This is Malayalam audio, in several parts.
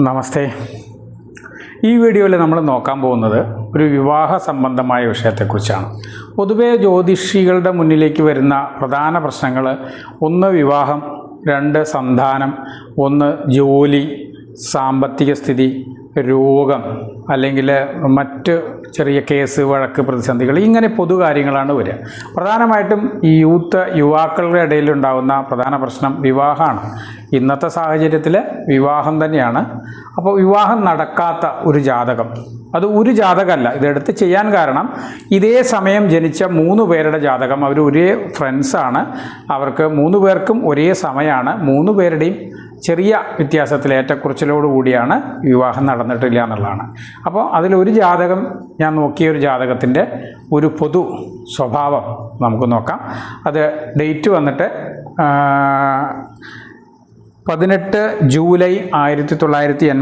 നമസ്തേ. ഈ വീഡിയോയിൽ നമ്മൾ നോക്കാൻ പോകുന്നത് ഒരു വിവാഹ സംബന്ധമായ വിഷയത്തെക്കുറിച്ചാണ്. പൊതുവേ ജ്യോതിഷികളുടെ മുന്നിലേക്ക് വരുന്ന പ്രധാന പ്രശ്നങ്ങൾ: ഒന്ന് വിവാഹം, രണ്ട് സന്താനം, ഒന്ന് ജോലി, സാമ്പത്തിക സ്ഥിതി, രോഗം, അല്ലെങ്കിൽ മറ്റ് ചെറിയ കേസ്, വഴക്ക്, പ്രതിസന്ധികൾ, ഇങ്ങനെ പൊതുകാര്യങ്ങളാണ് വരിക. പ്രധാനമായിട്ടും ഈ യുവാക്കളുടെ ഇടയിലുണ്ടാകുന്ന പ്രധാന പ്രശ്നം വിവാഹമാണ്. ഇന്നത്തെ സാഹചര്യത്തിൽ വിവാഹം തന്നെയാണ്. അപ്പോൾ വിവാഹം നടക്കാത്ത ഒരു ജാതകം, അത് ഒരു ജാതകമല്ല, ഇതെടുത്ത് ചെയ്യാൻ കാരണം ഇതേ സമയം ജനിച്ച 3 പേരുടെ ജാതകം, അവർ ഒരേ ഫ്രണ്ട്സാണ്, അവർക്ക് 3 പേർക്കും ഒരേ സമയമാണ്, 3 പേരുടെയും ചെറിയ വ്യത്യാസത്തിൽ ഏറ്റക്കുറച്ചിലോടുകൂടിയാണ് വിവാഹം നടന്നിട്ടില്ല എന്നുള്ളതാണ്. അപ്പോൾ അതിലൊരു ജാതകം, ഞാൻ നോക്കിയ ഒരു ജാതകത്തിൻ്റെ ഒരു പൊതു സ്വഭാവം നമുക്ക് നോക്കാം. അത് ഡേറ്റ് വന്നിട്ട് 18 ജൂലൈ 1989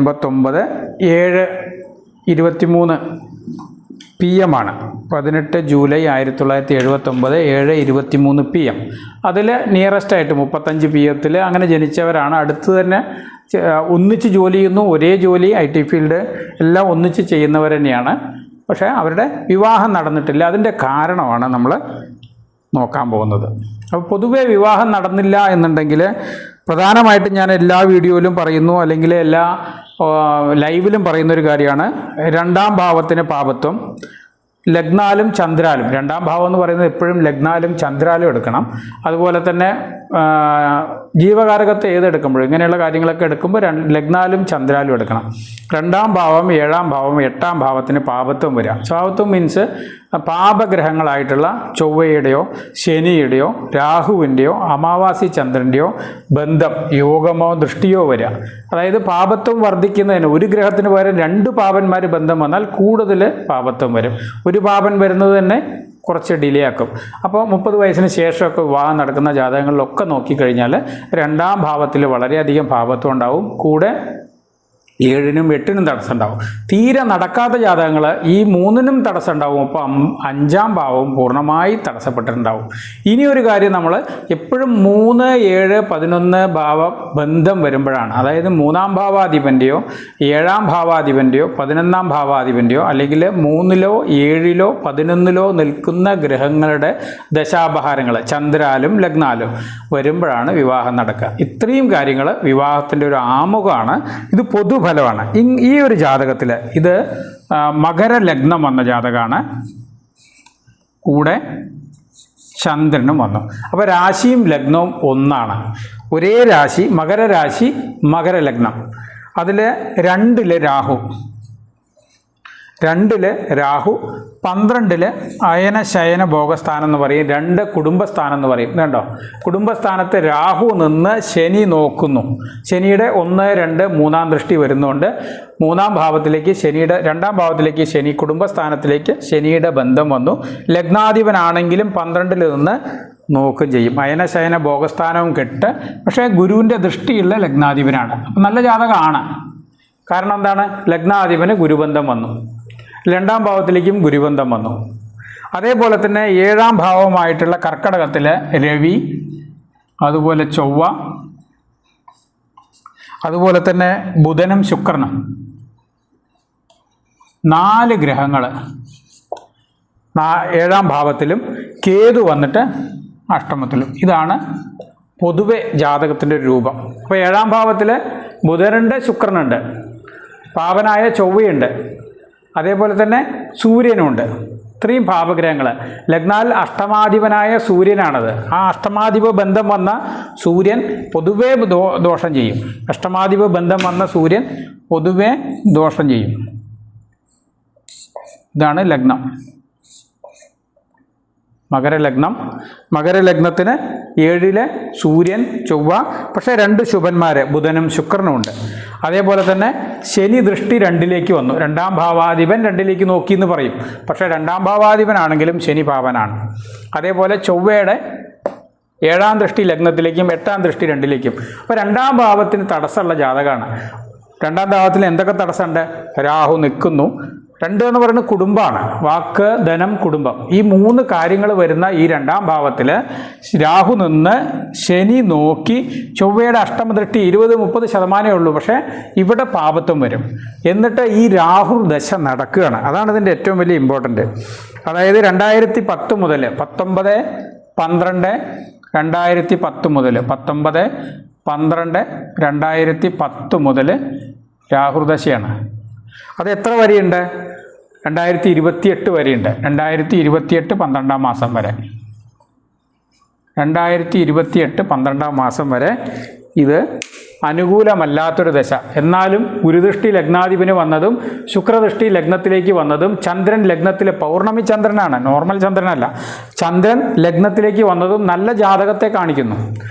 7:23 PM ആണ്. 18 ജൂലൈ 1979 7:23 PM. അതിൽ നിയറസ്റ്റായിട്ട് 35 PM അങ്ങനെ ജനിച്ചവരാണ്. അടുത്ത് തന്നെ ഒന്നിച്ച് ജോലി ചെയ്യുന്നു, ഒരേ ജോലി, IT ഫീൽഡ് എല്ലാം ഒന്നിച്ച് ചെയ്യുന്നവർ തന്നെയാണ്. പക്ഷേ അവരുടെ വിവാഹം നടന്നിട്ടില്ല. അതിൻ്റെ കാരണമാണ് നമ്മൾ നോക്കാൻ പോകുന്നത്. അപ്പോൾ പൊതുവേ വിവാഹം നടന്നില്ല എന്നുണ്ടെങ്കിൽ പ്രധാനമായിട്ടും ഞാൻ എല്ലാ വീഡിയോയിലും പറയുന്നു, അല്ലെങ്കിൽ എല്ലാ ലൈവിലും പറയുന്നൊരു കാര്യമാണ്, 2ാം ഭാവത്തിന് പാപത്വം, ലഗ്നാലും ചന്ദ്രാലും. 2ാം ഭാവം എന്ന് പറയുന്നത് എപ്പോഴും ലഗ്നാലും ചന്ദ്രാലും എടുക്കണം. അതുപോലെ തന്നെ ജീവകാരകത്തെ ഏതെടുക്കുമ്പോഴും ഇങ്ങനെയുള്ള കാര്യങ്ങളൊക്കെ എടുക്കുമ്പോൾ ലഗ്നാലും ചന്ദ്രാലും എടുക്കണം. 2ാം ഭാവം, 7ാം ഭാവം, 8ാം ഭാവത്തിന് പാപത്വം വരാം. പാപത്വം മീൻസ് പാപഗ്രഹങ്ങളായിട്ടുള്ള ചൊവ്വയുടെയോ ശനിയുടെയോ രാഹുവിൻ്റെയോ അമാവാസി ചന്ദ്രൻ്റെയോ ബന്ധം, യോഗമോ ദൃഷ്ടിയോ വരിക. അതായത് പാപത്വം വർദ്ധിക്കുന്നതിന് ഒരു ഗ്രഹത്തിന് പകരം 2 പാപന്മാർ ബന്ധം വന്നാൽ കൂടുതൽ പാപത്വം വരും. ഒരു പാപൻ വരുന്നത് തന്നെ കുറച്ച് ഡിലേ ആക്കും. അപ്പോൾ 30 വയസ്സിന് ശേഷമൊക്കെ വിവാഹം നടക്കുന്ന ജാതകങ്ങളിലൊക്കെ നോക്കിക്കഴിഞ്ഞാൽ 2ാം ഭാവത്തിൽ വളരെയധികം പാപത്വം ഉണ്ടാവും. കൂടെ 7നും 8നും തടസ്സം ഉണ്ടാവും. തീരെ നടക്കാത്ത ജാതകങ്ങൾ ഈ 3നും തടസ്സം ഉണ്ടാവും. അപ്പോൾ 5ാം ഭാവവും പൂർണ്ണമായി തടസ്സപ്പെട്ടിട്ടുണ്ടാവും. ഇനിയൊരു കാര്യം, നമ്മൾ എപ്പോഴും 3, 7, 11 ഭാവ ബന്ധം വരുമ്പോഴാണ്, അതായത് 3ാം ഭാവാധിപൻ്റെയോ 7ാം ഭാവാധിപൻ്റെയോ 11ാം ഭാവാധിപൻ്റെയോ അല്ലെങ്കിൽ 3ലോ 7ലോ 11ലോ നിൽക്കുന്ന ഗ്രഹങ്ങളുടെ ദശാപഹാരങ്ങൾ, ചന്ദ്രാലും ലഗ്നാലും വരുമ്പോഴാണ് വിവാഹം നടക്കുക. ഇത്രയും കാര്യങ്ങൾ വിവാഹത്തിൻ്റെ ഒരു ആമുഖമാണ്. ഇത് പൊതുഫലമാണ്. ഈ ഒരു ജാതകത്തിൽ ഇത് മകരലഗ്നം വന്ന ജാതകമാണ്, കൂടെ ചന്ദ്രനും വന്നു. അപ്പോൾ രാശിയും ലഗ്നവും ഒന്നാണ്, ഒരേ രാശി, മകരരാശി, മകരലഗ്നം. അതിൽ 2ല് രാഹു, 12 അയന ശയന ഭോഗസ്ഥാനം എന്ന് പറയും, 2 കുടുംബസ്ഥാനം എന്ന് പറയും. കണ്ടോ, കുടുംബസ്ഥാനത്ത് രാഹു നിന്ന് ശനി നോക്കുന്നു. ശനിയുടെ 1, 2, 3ാം ദൃഷ്ടി വരുന്നുണ്ട്. 3ാം ഭാവത്തിലേക്ക് ശനിയുടെ, 2ാം ഭാവത്തിലേക്ക് ശനി, കുടുംബസ്ഥാനത്തിലേക്ക് ശനിയുടെ ബന്ധം വന്നു. ലഗ്നാധിപനാണെങ്കിലും 12ൽ നിന്ന് നോക്കുകയും ചെയ്യും. അയനശയന ഭോഗസ്ഥാനവും കെട്ട്, പക്ഷേ ഗുരുവിൻ്റെ ദൃഷ്ടിയുള്ള ലഗ്നാധിപനാണ്. അപ്പം നല്ല ജാതകമാണ്. കാരണം എന്താണ്? ലഗ്നാധിപന് ഗുരുബന്ധം വന്നു, 2ാം ഭാവത്തിലേക്കും ഗുരുബന്ധം വന്നു. അതേപോലെ തന്നെ 7ാം ഭാവമായിട്ടുള്ള കർക്കടകത്തിൽ രവി, അതുപോലെ ചൊവ്വ, അതുപോലെ തന്നെ ബുധനും ശുക്രനും, 4 ഗ്രഹങ്ങൾ 7ാം ഭാവത്തിലും കേതു വന്നിട്ട് അഷ്ടമത്തിലും. ഇതാണ് പൊതുവെ ജാതകത്തിൻ്റെ ഒരു രൂപം. അപ്പോൾ 7ാം ഭാവത്തിൽ ബുധനുണ്ട്, ശുക്രനുണ്ട്, പാവനായ ചൊവ്വയുണ്ട്, അതേപോലെ തന്നെ സൂര്യനുണ്ട്. ഇത്രയും ഭാവഗ്രഹങ്ങൾ. ലഗ്നാൽ അഷ്ടമാധിപനായ സൂര്യനാണത്. ആ അഷ്ടമാധിപ ബന്ധം വന്ന സൂര്യൻ പൊതുവേ ദോഷം ചെയ്യും. അഷ്ടമാധിപ ബന്ധം വന്ന സൂര്യൻ പൊതുവേ ദോഷം ചെയ്യും. ഇതാണ് ലഗ്നം, മകരലഗ്നം. മകരലഗ്നത്തിന് 7ലെ സൂര്യൻ, ചൊവ്വ, പക്ഷേ 2 ശുഭന്മാർ ബുധനും ശുക്രനും ഉണ്ട്. അതേപോലെ തന്നെ ശനി ദൃഷ്ടി 2ലേക്ക് വന്നു. 2ാം ഭാവാധിപൻ 2ലേക്ക് നോക്കി എന്ന് പറയും, പക്ഷേ 2ാം ഭാവാധിപനാണെങ്കിലും ശനി പാപനാണ്. അതേപോലെ ചൊവ്വയുടെ 7ാം ദൃഷ്ടി ലഗ്നത്തിലേക്കും 8ാം ദൃഷ്ടി 2ലേക്കും. അപ്പോൾ 2ാം ഭാവത്തിന് തടസ്സമുള്ള ജാതകമാണ്. 2ാം ഭാവത്തിൽ എന്തൊക്കെ തടസ്സമുണ്ട്? രാഹു നിൽക്കുന്നു, 2 എന്ന് പറയുന്നത് കുടുംബമാണ്. വാക്ക്, ധനം, കുടുംബം. ഈ 3 കാര്യങ്ങൾ വരുന്ന ഈ 2ാം ഭാവത്തിൽ രാഹു നിന്ന് ശനി നോക്കി ചൊവ്വയുടെ അഷ്ടമദൃഷ്ടി 20-30% ഉള്ളൂ. പക്ഷേ ഇവിടെ പാപത്വം വരും. എന്നിട്ട് ഈ രാഹു ദശ നടക്കുകയാണ്. അതാണ് ഇതിൻ്റെ ഏറ്റവും വലിയ ഇമ്പോർട്ടൻ്റ്. അതായത് 2010 മുതൽ 19, 12, 2010 മുതൽ 19, 12, 2010 മുതൽ രാഹുദശയാണ്. അത് എത്ര വരെയുണ്ട്? 2028 വരെയുണ്ട്. 2028 12ാം മാസം വരെ. 2028 12ാം മാസം വരെ ഇത് അനുകൂലമല്ലാത്തൊരു ദശ. എന്നാലും ഗുരുദൃഷ്ടി ലഗ്നാധിപന് വന്നതും ശുക്രദൃഷ്ടി ലഗ്നത്തിലേക്ക് വന്നതും ചന്ദ്രൻ ലഗ്നത്തിലെ പൗർണമി ചന്ദ്രനാണ്, നോർമൽ ചന്ദ്രനല്ല. ചന്ദ്രൻ ലഗ്നത്തിലേക്ക് വന്നതും നല്ല ജാതകത്തെ കാണിക്കുന്നു.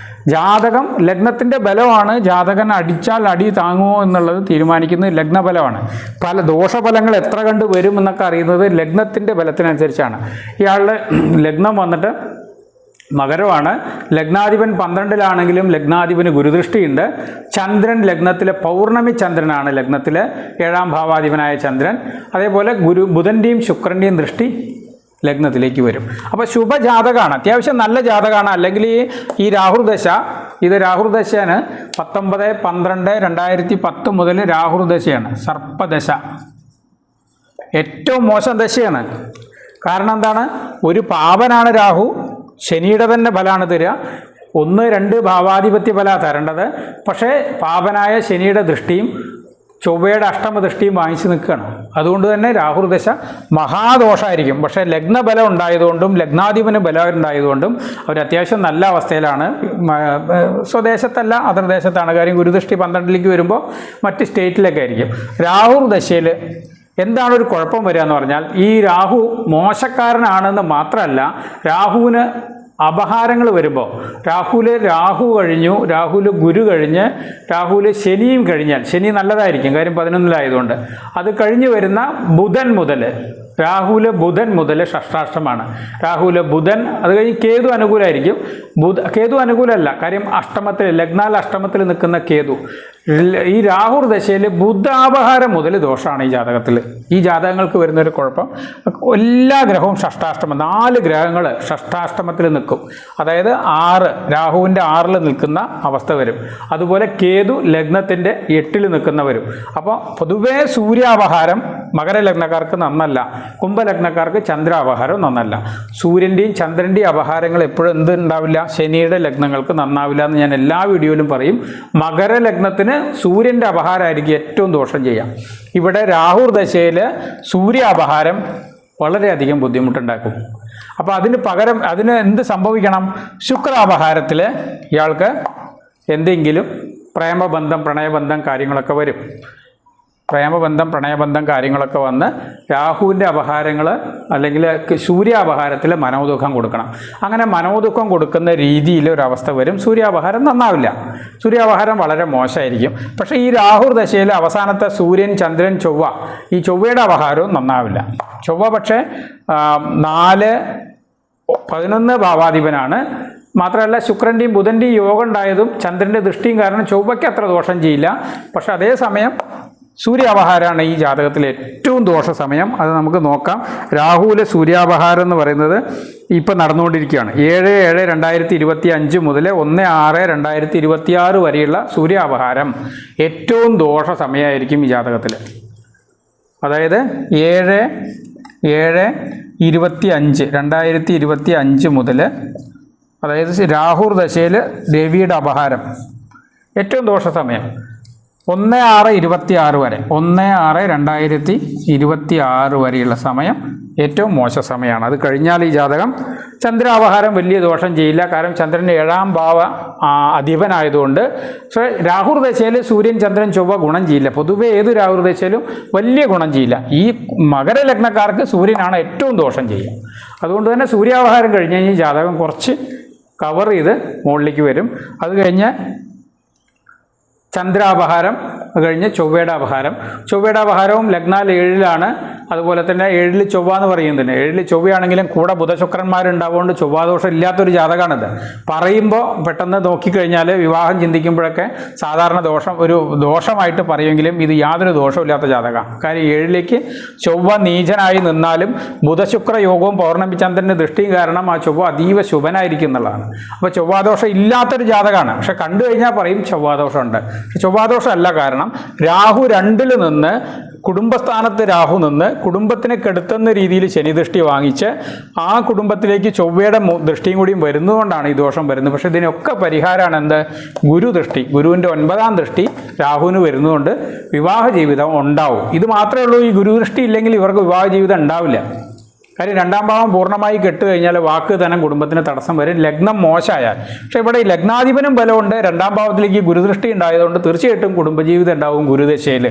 ജാതകം ലഗ്നത്തിൻ്റെ ബലമാണ്. ജാതകൻ അടിച്ചാൽ അടി താങ്ങുമോ എന്നുള്ളത് തീരുമാനിക്കുന്നത് ലഗ്നബലമാണ്. പല ദോഷഫലങ്ങൾ എത്ര കണ്ട് വരും എന്നൊക്കെ അറിയുന്നത് ലഗ്നത്തിൻ്റെ ബലത്തിനനുസരിച്ചാണ്. ഇയാളുടെ ലഗ്നം വന്നിട്ട് മകരമാണ്. ലഗ്നാധിപൻ 12-ലാണെങ്കിലും ലഗ്നാധിപന് ഗുരുദൃഷ്ടിയുണ്ട്. ചന്ദ്രൻ ലഗ്നത്തിലെ പൗർണമി ചന്ദ്രനാണ്, ലഗ്നത്തിലെ 7ാം ഭാവാധിപനായ ചന്ദ്രൻ. അതേപോലെ ബുധൻ്റെയും ശുക്രൻ്റെയും ദൃഷ്ടി ലഗ്നത്തിലേക്ക് വരും. അപ്പോൾ ശുഭജാതകമാണ്, അത്യാവശ്യം നല്ല ജാതകമാണ്. അല്ലെങ്കിൽ ഈ രാഹുർദശ, ഇത് രാഹുർദശയാണ്. 19, 12, 2010 മുതൽ രാഹുർദശയാണ്, സർപ്പദശ. ഏറ്റവും മോശം ദശയാണ്. കാരണം എന്താണ്? ഒരു പാപനാണ് രാഹു, ശനിയുടെ തന്നെ ഫലമാണ് തരിക. 1, 2 ഭാവാധിപത്യ ഫല തരേണ്ടത്. പക്ഷേ പാപനായ ശനിയുടെ ദൃഷ്ടിയും ചൊവ്വയുടെ അഷ്ടമദൃഷ്ടിയും വാങ്ങിച്ച് നിൽക്കുകയാണ്. അതുകൊണ്ട് തന്നെ രാഹുർദശ മഹാദോഷമായിരിക്കും. പക്ഷേ ലഗ്നബലം ഉണ്ടായതുകൊണ്ടും ലഗ്നാധിപന് ബലം ഉണ്ടായതുകൊണ്ടും അവർ അത്യാവശ്യം നല്ല അവസ്ഥയിലാണ്. സ്വദേശത്തല്ല, അതർദേശത്താണ്. കാര്യം ഗുരുദൃഷ്ടി 12ലേക്ക് വരുമ്പോൾ മറ്റ് സ്റ്റേറ്റിലൊക്കെ ആയിരിക്കും. രാഹുർദശയിൽ എന്താണ് ഒരു കുഴപ്പം വരിക എന്ന് പറഞ്ഞാൽ, ഈ രാഹു മോശക്കാരനാണെന്ന് മാത്രമല്ല, രാഹുവിന് അപഹാരങ്ങൾ വരുമ്പോൾ രാഹു കഴിഞ്ഞു, രാഹുവിൽ ഗുരു കഴിഞ്ഞ് രാഹുവിൽ ശനിയും കഴിഞ്ഞാൽ, ശനി നല്ലതായിരിക്കും കാര്യം 11-ലായതുകൊണ്ട്, അത് കഴിഞ്ഞ് വരുന്ന ബുധൻ മുതൽ, രാഹുവിലെ ബുധൻ മുതൽ ഷഷ്ടാഷ്ടമാണ്. രാഹുവിലെ ബുധൻ, അത് കഴിഞ്ഞ് കേതു അനുകൂലമായിരിക്കും. കേതു അനുകൂലമല്ല, കാര്യം അഷ്ടമത്തിൽ, ലഗ്നാൽ അഷ്ടമത്തിൽ നിൽക്കുന്ന കേതു. ഈ രാഹുർ ദശയിൽ ബുധാപഹാരം മുതൽ ദോഷമാണ് ഈ ജാതകത്തിൽ. ഈ ജാതകങ്ങൾക്ക് വരുന്നൊരു കുഴപ്പം, എല്ലാ ഗ്രഹവും ഷഷ്ടാഷ്ടമം, 4 ഗ്രഹങ്ങൾ ഷഷ്ടാഷ്ടമത്തിൽ നിൽക്കും. അതായത് 6, രാഹുവിൻ്റെ 6-ൽ നിൽക്കുന്ന അവസ്ഥ വരും. അതുപോലെ കേതു ലഗ്നത്തിൻ്റെ 8-ൽ നിൽക്കുന്ന വരും. അപ്പോൾ പൊതുവേ സൂര്യാപഹാരം മകരലഗ്നക്കാർക്ക് നന്നല്ല, കുംഭലഗ്നക്കാർക്ക് ചന്ദ്രാപഹാരം നന്നല്ല. സൂര്യൻ്റെയും ചന്ദ്രൻ്റെയും അപഹാരങ്ങൾ എപ്പോഴും എന്തുണ്ടാവില്ല? ശനിയുടെ ലഗ്നങ്ങൾക്ക് നന്നാവില്ല എന്ന് ഞാൻ എല്ലാ വീഡിയോയിലും പറയും. മകരലഗ്നത്തിന് സൂര്യൻ്റെ അപഹാരമായിരിക്കും ഏറ്റവും ദോഷം ചെയ്യാം. ഇവിടെ രാഹുർ ദശയിൽ സൂര്യ അപഹാരം വളരെയധികം ബുദ്ധിമുട്ടുണ്ടാക്കും. അപ്പോൾ അതിന് എന്ത് സംഭവിക്കണം? ശുക്രാപഹാരത്തിൽ ഇയാൾക്ക് എന്തെങ്കിലും പ്രേമബന്ധം, പ്രണയബന്ധം കാര്യങ്ങളൊക്കെ വരും. പ്രേമബന്ധം, പ്രണയബന്ധം കാര്യങ്ങളൊക്കെ വന്ന് രാഹുവിൻ്റെ അപഹാരങ്ങൾ അല്ലെങ്കിൽ സൂര്യാപഹാരത്തിൽ മനോദുഃഖം കൊടുക്കണം. അങ്ങനെ മനോദുഃഖം കൊടുക്കുന്ന രീതിയിൽ ഒരവസ്ഥ വരും. സൂര്യാപഹാരം നന്നാവില്ല, സൂര്യാപഹാരം വളരെ മോശമായിരിക്കും. പക്ഷേ ഈ രാഹുർ ദശയിൽ അവസാനത്തെ സൂര്യൻ, ചന്ദ്രൻ, ചൊവ്വ, ഈ ചൊവ്വയുടെ അപഹാരവും നന്നാവില്ല. ചൊവ്വ പക്ഷേ 4, 11 ഭാവാധിപനാണ്. മാത്രമല്ല ശുക്രൻ്റെയും ബുധൻ്റെയും യോഗം ഉണ്ടായതും ചന്ദ്രൻ്റെ ദൃഷ്ടിയും കാരണം ചൊവ്വയ്ക്ക് അത്ര ദോഷം ചെയ്യില്ല. പക്ഷെ അതേസമയം സൂര്യാപഹാരമാണ് ഈ ജാതകത്തിലെ ഏറ്റവും ദോഷ സമയം. അത് നമുക്ക് നോക്കാം. രാഹുവിലെ സൂര്യാപഹാരം എന്ന് പറയുന്നത് ഇപ്പം നടന്നുകൊണ്ടിരിക്കുകയാണ്. 7/7/2025 മുതൽ 1/6/2026 വരെയുള്ള സൂര്യാപഹാരം ഏറ്റവും ദോഷ സമയമായിരിക്കും ഈ ജാതകത്തിൽ. അതായത് 7/7/2025 മുതൽ, അതായത് രാഹുർ ദശയിൽ രവിയുടെ അപഹാരം ഏറ്റവും ദോഷ സമയം 1/6/26 വരെ, 1/6/2026 വരെയുള്ള സമയം ഏറ്റവും മോശ സമയമാണ്. അത് കഴിഞ്ഞാൽ ഈ ജാതകം ചന്ദ്രാപഹാരം വലിയ ദോഷം ചെയ്യില്ല. കാരണം ചന്ദ്രൻ്റെ 7ാം ഭാവ അധിപനായതുകൊണ്ട്. പക്ഷേ രാഹുർ ദശയിൽ സൂര്യൻ, ചന്ദ്രൻ, ചൊവ്വ ഗുണം ചെയ്യില്ല. പൊതുവേ ഏത് രാഹുർ ദശയിലും വലിയ ഗുണം ചെയ്യില്ല. ഈ മകരലഗ്നക്കാർക്ക് സൂര്യനാണ് ഏറ്റവും ദോഷം ചെയ്യുക. അതുകൊണ്ട് തന്നെ സൂര്യാപഹാരം കഴിഞ്ഞ് കഴിഞ്ഞാൽ ജാതകം കുറച്ച് കവർ ചെയ്ത് മുകളിലേക്ക് വരും. അത് കഴിഞ്ഞ് ചന്ദ്രാപഹാരം കഴിഞ്ഞ് ചൊവ്വയുടെ അപഹാരം. ചൊവ്വയുടെ അപഹാരവും ലഗ്നാൽ 7-ലാണ്. അതുപോലെ തന്നെ 7-ൽ ചൊവ്വ എന്ന് പറയുന്നത് 7-ൽ ചൊവ്വയാണെങ്കിലും കൂടെ ബുധശുക്രന്മാരുണ്ടാവുകൊണ്ട് ചൊവ്വാദോഷം ഇല്ലാത്തൊരു ജാതകമാണിത്. പറയുമ്പോൾ പെട്ടെന്ന് നോക്കിക്കഴിഞ്ഞാൽ വിവാഹം ചിന്തിക്കുമ്പോഴൊക്കെ സാധാരണ ഒരു ദോഷമായിട്ട് പറയുമെങ്കിലും ഇത് യാതൊരു ദോഷമില്ലാത്ത ജാതകമാണ്. കാര്യം 7-ലേക്ക് ചൊവ്വ നീചനായി നിന്നാലും ബുധശുക്ര യോഗവും പൗർണമി ചന്ദ്രൻ്റെ ദൃഷ്ടിയും കാരണം ആ ചൊവ്വ അതീവ ശുഭനായിരിക്കും എന്നുള്ളതാണ്. അപ്പോൾ ചൊവ്വാദോഷം ഇല്ലാത്തൊരു ജാതകമാണ്. പക്ഷെ കണ്ടു കഴിഞ്ഞാൽ പറയും ചൊവ്വാദോഷമുണ്ട്. ചൊവ്വാദോഷം അല്ല. കാരണം രാഹു 2-ൽ നിന്ന് കുടുംബസ്ഥാനത്ത് രാഹു നിന്ന് കുടുംബത്തിനെ കെടുത്തുന്ന രീതിയിൽ ശനി ദൃഷ്ടി വാങ്ങിച്ച് ആ കുടുംബത്തിലേക്ക് ചൊവ്വയുടെ ദൃഷ്ടിയും കൂടിയും വരുന്നതുകൊണ്ടാണ് ഈ ദോഷം വരുന്നത്. പക്ഷേ ഇതിനൊക്കെ പരിഹാരമാണ് എന്ത്? ഗുരുദൃഷ്ടി. ഗുരുവിൻ്റെ 9-ാം ദൃഷ്ടി രാഹുവിന് വരുന്നതുകൊണ്ട് വിവാഹ ജീവിതം ഉണ്ടാവും. ഇത് മാത്രമേ ഉള്ളൂ. ഈ ഗുരുദൃഷ്ടി ഇല്ലെങ്കിൽ ഇവർക്ക് വിവാഹ ജീവിതം ഉണ്ടാവില്ല. കാര്യം 2-ാം ഭാവം പൂർണ്ണമായി കെട്ടുകഴിഞ്ഞാൽ വാക്ക് ധനം കുടുംബത്തിന് തടസ്സം വരും, ലഗ്നം മോശമായാൽ. പക്ഷേ ഇവിടെ ഈ ലഗ്നാധിപനും ബലമുണ്ട്, 2-ാം ഭാവത്തിലേക്ക് ഗുരുദൃഷ്ടി ഉണ്ടായതുകൊണ്ട് തീർച്ചയായിട്ടും കുടുംബജീവിതം ഉണ്ടാവും ഗുരുദശയിൽ.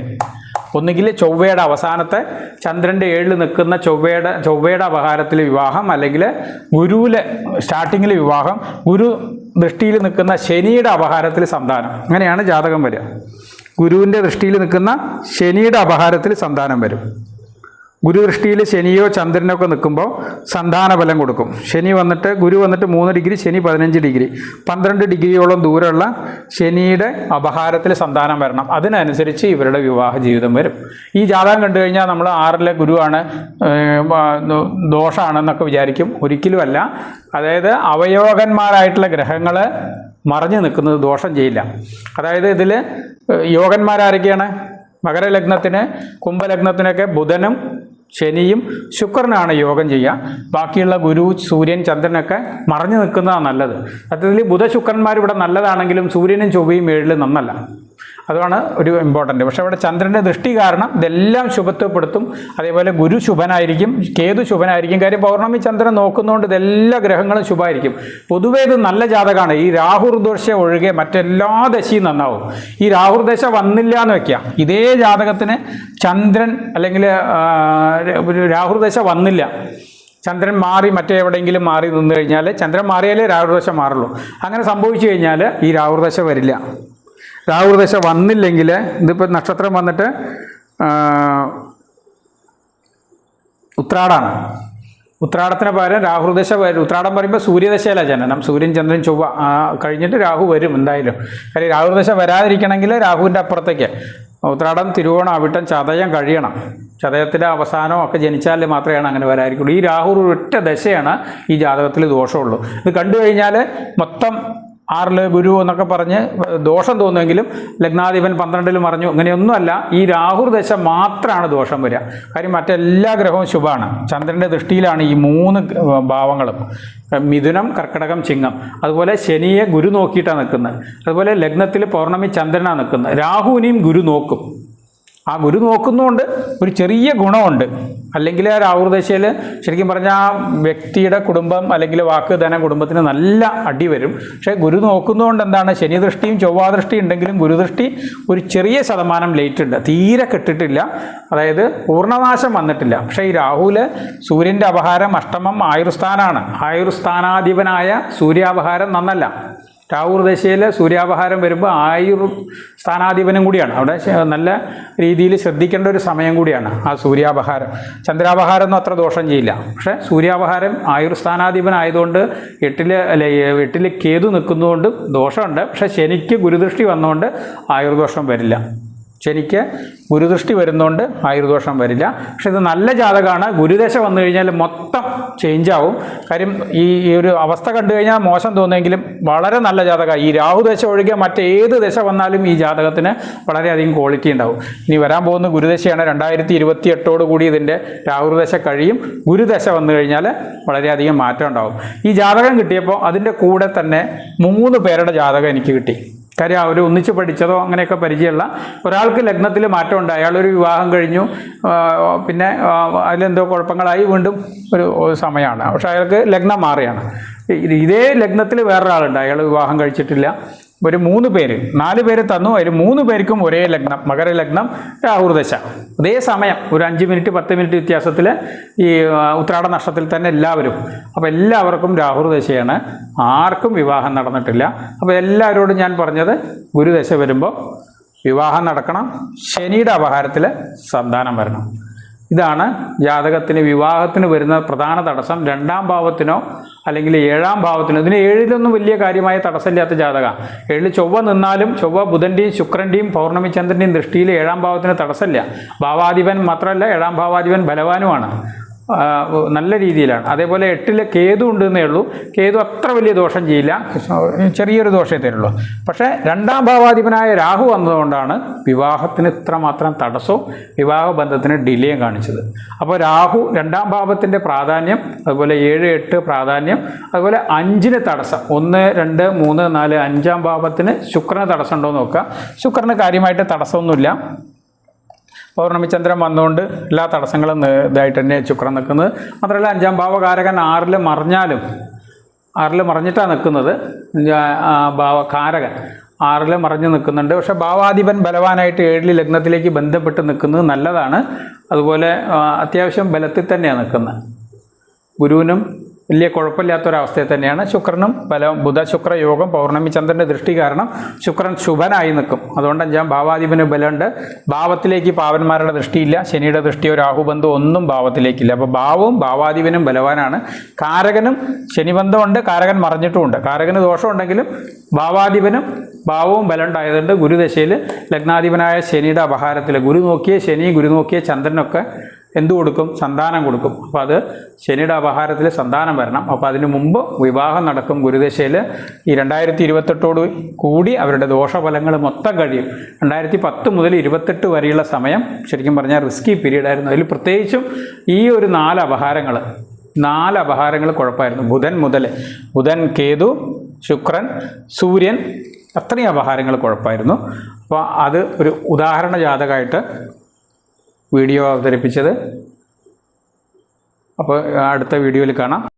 ഒന്നുകിൽ ചൊവ്വയുടെ അവസാനത്തെ ചന്ദ്രൻ്റെ 7-ൽ നിൽക്കുന്ന ചൊവ്വയുടെ അപഹാരത്തിൽ വിവാഹം, അല്ലെങ്കിൽ ഗുരുവിലെ സ്റ്റാർട്ടിങ്ങിൽ വിവാഹം, ഗുരു ദൃഷ്ടിയിൽ നിൽക്കുന്ന ശനിയുടെ അപഹാരത്തിൽ സന്താനം. അങ്ങനെയാണ് ജാതകം വരിക. ഗുരുവിൻ്റെ ദൃഷ്ടിയിൽ നിൽക്കുന്ന ശനിയുടെ അപഹാരത്തിൽ സന്താനം വരും. ഗുരുദൃഷ്ടിയിൽ ശനിയോ ചന്ദ്രനോ ഒക്കെ നിൽക്കുമ്പോൾ സന്താനബലം കൊടുക്കും. ഗുരു വന്നിട്ട് 3 ഡിഗ്രി, ശനി 15 ഡിഗ്രി, 12 ഡിഗ്രിയോളം ദൂരമുള്ള ശനിയുടെ അപഹാരത്തിൽ സന്താനം വരണം. അതിനനുസരിച്ച് ഇവരുടെ വിവാഹ ജീവിതം വരും. ഈ ജാതകം കണ്ടു കഴിഞ്ഞാൽ നമ്മൾ 6-ലെ ഗുരുവാണ്, ദോഷമാണെന്നൊക്കെ വിചാരിക്കും. ഒരിക്കലുമല്ല. അതായത് അവയോഗന്മാരായിട്ടുള്ള ഗ്രഹങ്ങൾ മറഞ്ഞു നിൽക്കുന്നത് ദോഷം ചെയ്യില്ല. അതായത് ഇതിൽ യോഗന്മാരാരൊക്കെയാണ്? മകരലഗ്നത്തിന്, കുംഭലഗ്നത്തിനൊക്കെ ബുധനും ശനിയും ശുക്രനാണ് യോഗം ചെയ്യുക. ബാക്കിയുള്ള ഗുരു, സൂര്യൻ, ചന്ദ്രനൊക്കെ മറഞ്ഞു നിൽക്കുന്നതാണ് നല്ലത്. സത്യത്തിൽ ബുധശുക്രന്മാർ ഇവിടെ നല്ലതാണെങ്കിലും സൂര്യനും ചൊവ്വയും 7-ൽ നന്നല്ല. അതാണ് ഒരു ഇമ്പോർട്ടൻ്റ്. പക്ഷേ ഇവിടെ ചന്ദ്രൻ്റെ ദൃഷ്ടി കാരണം ഇതെല്ലാം ശുഭത്വപ്പെടുത്തും. അതേപോലെ ഗുരു ശുഭനായിരിക്കും, കേതു ശുഭനായിരിക്കും. കാര്യം പൗർണമി ചന്ദ്രൻ നോക്കുന്നതുകൊണ്ട് ഇതെല്ലാ ഗ്രഹങ്ങളും ശുഭമായിരിക്കും. പൊതുവേ ഇത് നല്ല ജാതകമാണ്. ഈ രാഹുർദശ ഒഴികെ മറ്റെല്ലാ ദശയും നന്നാവും. ഈ രാഹുർദശ വന്നില്ല എന്ന് വയ്ക്കുക, ഇതേ ജാതകത്തിന് ചന്ദ്രൻ അല്ലെങ്കിൽ രാഹുർദശ വന്നില്ല, ചന്ദ്രൻ മാറി മറ്റെവിടെയെങ്കിലും മാറി നിന്ന് കഴിഞ്ഞാൽ, ചന്ദ്രൻ മാറിയാലേ രാഹുർദശ മാറുള്ളൂ. അങ്ങനെ സംഭവിച്ചു കഴിഞ്ഞാൽ ഈ രാഹുർദശ വരില്ല. രാഹുർദശ വന്നില്ലെങ്കിൽ, ഇതിപ്പോൾ നക്ഷത്രം വന്നിട്ട് ഉത്രാടാണ്. ഉത്രാടത്തിന് പകരം രാഹുർദശ വരും. ഉത്രാടം പറയുമ്പോൾ സൂര്യദശയിലാണ് ജനനം. സൂര്യൻ, ചന്ദ്രൻ, ചൊവ്വ കഴിഞ്ഞിട്ട് രാഹു വരും എന്തായാലും. കാര്യം രാഹുർദശ വരാതിരിക്കണമെങ്കിൽ രാഹുവിൻ്റെ അപ്പുറത്തേക്ക് ഉത്രാടം, തിരുവോണം, അവിട്ടം, ചതയം കഴിയണം. ചതയത്തിൻ്റെ അവസാനം ഒക്കെ ജനിച്ചാൽ മാത്രമേ അങ്ങനെ വരാതിരിക്കുള്ളൂ. ഈ രാഹു ഒറ്റ ദശയാണ് ഈ ജാതകത്തിൽ ദോഷമുള്ളൂ. ഇത് കണ്ടു കഴിഞ്ഞാൽ മൊത്തം 6-ൽ ഗുരു എന്നൊക്കെ പറഞ്ഞ് ദോഷം തോന്നുമെങ്കിലും ലഗ്നാധിപൻ 12-ൽ മറഞ്ഞു, അങ്ങനെയൊന്നുമല്ല. ഈ രാഹുർദശ മാത്രമാണ് ദോഷം വരിക. കാര്യം മറ്റെല്ലാ ഗ്രഹവും ശുഭമാണ്. ചന്ദ്രൻ്റെ ദൃഷ്ടിയിലാണ് ഈ 3 ഭാവങ്ങളും. മിഥുനം, കർക്കിടകം, ചിങ്ങം. അതുപോലെ ശനിയെ ഗുരു നോക്കിയിട്ടാണ് നിൽക്കുന്നത്. അതുപോലെ ലഗ്നത്തിൽ പൗർണമി ചന്ദ്രനാണ് നിൽക്കുന്നത്. രാഹുവിനെയും ഗുരു നോക്കും. ആ ഗുരു നോക്കുന്നതുകൊണ്ട് ഒരു ചെറിയ ഗുണമുണ്ട്. അല്ലെങ്കിൽ ആ രാഹുർദശയിൽ ശരിക്കും പറഞ്ഞാൽ ആ വ്യക്തിയുടെ കുടുംബം അല്ലെങ്കിൽ വാക്ക് ധനം കുടുംബത്തിന് നല്ല അടി വരും. പക്ഷേ ഗുരു നോക്കുന്നതുകൊണ്ട് എന്താണ്? ശനി ദൃഷ്ടിയും ചൊവ്വാദൃഷ്ടി ഉണ്ടെങ്കിലും ഗുരുദൃഷ്ടി ഒരു ചെറിയ ശതമാനം ലേറ്റ് ഉണ്ട്, തീരെ കെട്ടിട്ടില്ല. അതായത് പൂർണ്ണനാശം വന്നിട്ടില്ല. പക്ഷേ ഈ രാഹുവിൽ സൂര്യൻ്റെ അപഹാരം അഷ്ടമം ആയുർസ്ഥാനാണ്. ആയുർസ്ഥാനാധിപനായ സൂര്യാപഹാരം നന്നല്ല. രാഹുർദശയിൽ സൂര്യാപഹാരം വരുമ്പോൾ സ്ഥാനാധിപനും കൂടിയാണ്. അവിടെ നല്ല രീതിയിൽ ശ്രദ്ധിക്കേണ്ട ഒരു സമയം കൂടിയാണ് ആ സൂര്യാപഹാരം. ചന്ദ്രാപഹാരം ഒന്നും അത്ര ദോഷം ചെയ്യില്ല. പക്ഷേ സൂര്യാപഹാരം ആയുർസ്ഥാനാധിപനായതുകൊണ്ട് 8-ൽ കേതു നിൽക്കുന്നതുകൊണ്ട് ദോഷമുണ്ട്. പക്ഷേ ശനിക്ക് ഗുരുദൃഷ്ടി വന്നുകൊണ്ട് ആയുർദോഷം വരില്ല. ശനിക്ക് ഗുരുദൃഷ്ടി വരുന്നതുകൊണ്ട് ആയുർദോഷം വരില്ല. പക്ഷെ ഇത് നല്ല ജാതകമാണ്. ഗുരുദശ വന്നു കഴിഞ്ഞാൽ മൊത്തം ചേഞ്ചാവും. കാര്യം ഈ ഒരു അവസ്ഥ കണ്ടു കഴിഞ്ഞാൽ മോശം തോന്നുമെങ്കിലും വളരെ നല്ല ജാതകമാണ്. ഈ രാഹുദശ ഒഴികെ മറ്റേത് ദശ വന്നാലും ഈ ജാതകത്തിന് വളരെയധികം ക്വാളിറ്റി ഉണ്ടാവും. ഇനി വരാൻ പോകുന്ന ഗുരുദശയാണ്. 2028 കൂടി ഇതിൻ്റെ രാഹുദശ കഴിയും. ഗുരുദശ വന്നു കഴിഞ്ഞാൽ വളരെയധികം മാറ്റം ഉണ്ടാവും. ഈ ജാതകം കിട്ടിയപ്പോൾ അതിൻ്റെ കൂടെ തന്നെ 3 പേരുടെ ജാതകം എനിക്ക് കിട്ടി. കാര്യം അവർ ഒന്നിച്ച് പഠിച്ചതോ അങ്ങനെയൊക്കെ പരിചയമുള്ള ഒരാൾക്ക് ലഗ്നത്തിൽ മാറ്റമുണ്ട്. അയാളൊരു വിവാഹം കഴിഞ്ഞു, പിന്നെ അതിലെന്തോ കുഴപ്പങ്ങളായി വീണ്ടും ഒരു സമയമാണ്. പക്ഷെ അയാൾക്ക് ലഗ്നം മാറിയാണ്. ഇതേ ലഗ്നത്തിൽ വേറൊരാളുണ്ട്, അയാൾ വിവാഹം കഴിച്ചിട്ടില്ല. ഒരു 3 പേര് 4 പേര് തന്നു. അതിൽ 3 പേർക്കും ഒരേ ലഗ്നം, മകരലഗ്നം, രാഹുർദശ. അതേ സമയം ഒരു 5 മിനിറ്റ് 10 മിനിറ്റ് വ്യത്യാസത്തിൽ ഈ ഉത്രാട നക്ഷത്രത്തിൽ തന്നെ എല്ലാവരും. അപ്പോൾ എല്ലാവർക്കും രാഹുർദശയാണ്. ആർക്കും വിവാഹം നടന്നിട്ടില്ല. അപ്പോൾ എല്ലാവരോടും ഞാൻ പറഞ്ഞത് ഗുരുദശ വരുമ്പോൾ വിവാഹം നടക്കണം, ശനിയുടെ അപഹാരത്തിൽ സന്താനം വരണം. ഇതാണ് ജാതകത്തിന് വിവാഹത്തിന് വരുന്ന പ്രധാന തടസ്സം. 2ാം ഭാവത്തിനോ അല്ലെങ്കിൽ 7ാം ഭാവത്തിനോ, ഇതിന് 7ലൊന്നും വലിയ കാര്യമായ തടസ്സമില്ലാത്ത ജാതകമാണ്. 7 ചൊവ്വ നിന്നാലും ചൊവ്വ ബുധൻ്റെയും ശുക്രൻ്റെയും പൗർണമി ചന്ദ്രൻ്റെയും ദൃഷ്ടിയിൽ 7ാം ഭാവത്തിന് തടസ്സമില്ല. ഭാവാധിപൻ മാത്രമല്ല, 7ാം ഭാവാധിപൻ ബലവാനുമാണ്, നല്ല രീതിയിലാണ്. അതേപോലെ 8ലെ കേതു ഉണ്ടെന്നേ ഉള്ളൂ. കേതു അത്ര വലിയ ദോഷം ചെയ്യില്ല, ചെറിയൊരു ദോഷമേ തരുള്ളൂ. പക്ഷേ 2ാം ഭാവാധിപനായ രാഹു വന്നതുകൊണ്ടാണ് വിവാഹത്തിന് ഇത്രമാത്രം തടസ്സവും വിവാഹ ബന്ധത്തിന് ഡിലേയും കാണിച്ചത്. അപ്പോൾ രാഹു 2ാം ഭാവത്തിൻ്റെ പ്രാധാന്യം, അതുപോലെ 7, 8 പ്രാധാന്യം, അതുപോലെ 5ന് തടസ്സം. 1, 2, 3, 4, 5ാം ഭാവത്തിന് ശുക്രന് തടസ്സം ഉണ്ടോ എന്ന് നോക്കുക. ശുക്രന് കാര്യമായിട്ട് തടസ്സമൊന്നുമില്ല. പൗർണമി ചന്ദ്രൻ വന്നുകൊണ്ട് എല്ലാ തടസ്സങ്ങളും ഇതായിട്ട് തന്നെ ശുക്രൻ നിൽക്കുന്നത്. മാത്രമല്ല 5ാം ഭാവകാരകൻ 6ൽ മറിഞ്ഞാലും, 6ൽ മറിഞ്ഞിട്ടാണ് നിൽക്കുന്നത്. ഭാവകാരകൻ 6ൽ മറിഞ്ഞ് നിൽക്കുന്നുണ്ട്. പക്ഷേ ഭാവാധിപൻ ബലവാനായിട്ട് 7 ലഗ്നത്തിലേക്ക് ബന്ധപ്പെട്ട് നിൽക്കുന്നത് നല്ലതാണ്. അതുപോലെ അത്യാവശ്യം ബലത്തിൽ തന്നെയാണ് നിൽക്കുന്നത്. ഗുരുവിനും വലിയ കുഴപ്പമില്ലാത്തൊരവസ്ഥയിൽ തന്നെയാണ്. ശുക്രനും ബുധ ശുക്ര യോഗം, പൗർണമി ചന്ദ്രൻ്റെ ദൃഷ്ടി കാരണം ശുക്രൻ ശുഭനായി നിൽക്കും. അതുകൊണ്ട് 5ാം ഭാവാധിപന് ബലമുണ്ട്. ഭാവത്തിലേക്ക് പാവന്മാരുടെ ദൃഷ്ടിയില്ല, ശനിയുടെ ദൃഷ്ടിയോ രാഹുബന്ധം ഒന്നും ഭാവത്തിലേക്കില്ല. അപ്പോൾ ഭാവവും ഭാവാധിപനും ബലവാനാണ്. കാരകനും ശനിബന്ധമുണ്ട്, കാരകൻ മറിഞ്ഞിട്ടുമുണ്ട്. കാരകന് ദോഷമുണ്ടെങ്കിലും ഭാവാധിപനും ഭാവവും ബലം ഉണ്ടായതുകൊണ്ട് ഗുരുദശയിൽ ലഗ്നാധിപനായ ശനിയുടെ അപഹാരത്തിൽ ഗുരു നോക്കിയ ശനി, ഗുരു നോക്കിയ ചന്ദ്രനൊക്കെ എന്തു കൊടുക്കും? സന്താനം കൊടുക്കും. അപ്പോൾ അത് ശനിയുടെ അപഹാരത്തിൽ സന്താനം വരണം. അപ്പോൾ അതിനു മുമ്പ് വിവാഹം നടക്കും. ഗുരുദശയിൽ ഈ 2028 കൂടി അവരുടെ ദോഷഫലങ്ങൾ മൊത്തം കഴിയും. 2010 മുതൽ 28 വരെയുള്ള സമയം ശരിക്കും പറഞ്ഞാൽ റിസ്കി പീരീഡ് ആയിരുന്നു. അതിൽ പ്രത്യേകിച്ചും ഈ ഒരു 4 അപഹാരങ്ങൾ കുഴപ്പമായിരുന്നു. ബുധൻ, കേതു, ശുക്രൻ, സൂര്യൻ, അത്രയും അപഹാരങ്ങൾ കുഴപ്പമായിരുന്നു. അപ്പോൾ അത് ഒരു ഉദാഹരണ ജാതകമായിട്ട് വീഡിയോ അവതരിപ്പിച്ചത്. അപ്പോൾ അടുത്ത വീഡിയോയിൽ കാണാം.